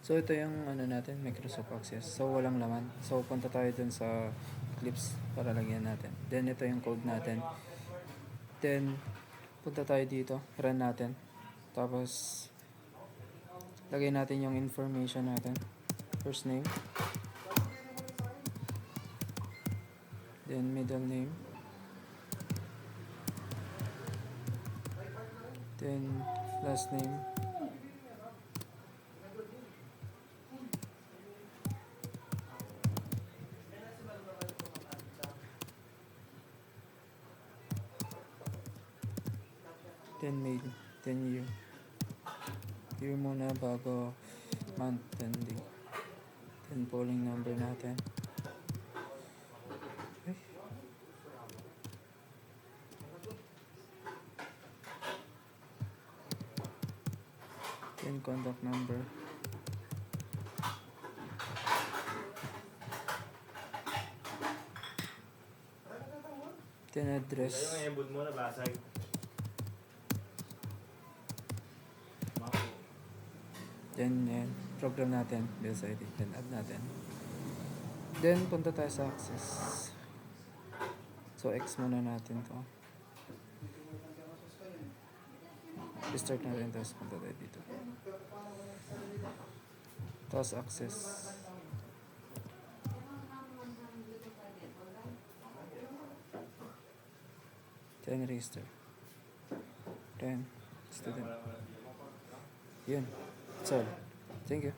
So ito yung ano natin, Microsoft Access. So walang laman. So punta tayo dun sa Eclipse para lagyan natin. Then ito yung code natin. Then punta tayo dito, run natin. Tapos lagay natin yung information natin. First name. Then middle name. Then last name. Then mail. Then year. Year muna bago month. Then day. Then polling number natin. Okay. Then contact number. Then address. Yung embod mo nabasag. Then yan, program natin, bills ID, then add natin. Then punta tayo sa access. So X muna natin to. Restart natin, tapos punta tayo dito. Tapos access. Then register. Then student. Yun. That's all. Thank you.